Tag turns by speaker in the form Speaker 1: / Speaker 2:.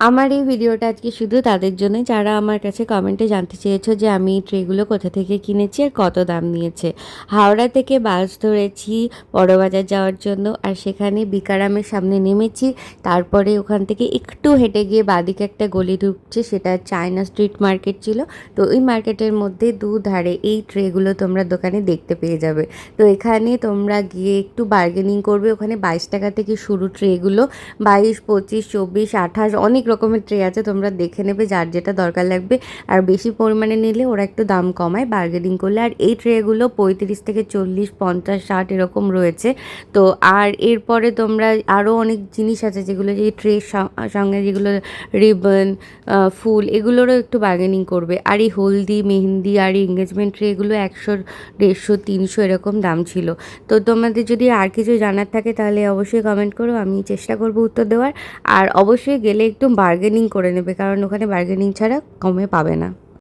Speaker 1: আমার এই ভিডিওটা আজকে শুধু তাদের জন্য যারা আমার কাছে কমেন্টে জানতে চেয়েছো যে আমি এই ট্রেগুলো কোথা থেকে কিনেছি আর কত দাম নিয়েছে। হাওড়া থেকে বাস ধরেছি বড়বাজার যাওয়ার জন্য, আর সেখানে বিকারামের সামনে নেমেছি। তারপরে ওখান থেকে একটু হেঁটে গিয়ে বাদিকে একটা গলি ঢুকছে, সেটা চায়না স্ট্রিট মার্কেট ছিল। তো ওই মার্কেটের মধ্যে দুধারে এই ট্রেগুলো তোমরা দোকানে দেখতে পেয়ে যাবে। তো এখানে তোমরা গিয়ে একটু বার্গেনিং করবে। ওখানে 22 টাকা থেকে শুরু ট্রেগুলো, 22, 25, 24, 28 অনেক রকমের ট্রে আছে, তোমরা দেখে নেবে যার যেটা দরকার লাগবে। আর বেশি পরিমাণে নিলে ওরা একটু দাম কমায় বার্গেনিং করলে। আর এই ট্রেগুলো 35 থেকে 40, 50, 60 এরকম রয়েছে। তো আর এরপরে তোমরা আরও অনেক জিনিস আছে যেগুলো এই ট্রের সঙ্গে, যেগুলো রিবন, ফুল, এগুলোরও একটু বার্গেনিং করবে। আর এই হলদি, মেহেন্দি আর এঙ্গেজমেন্ট ট্রে এগুলো 100, 150, 300 এরকম দাম ছিল। তো তোমাদের যদি আর কিছু জানার থাকে তাহলে অবশ্যই কমেন্ট করো, আমি চেষ্টা করবো উত্তর দেওয়ার। আর অবশ্যই গেলে একটু বার্গেনিং করে নেবে, কারণ ওখানে বার্গেনিং ছাড়া কমে পাবে না।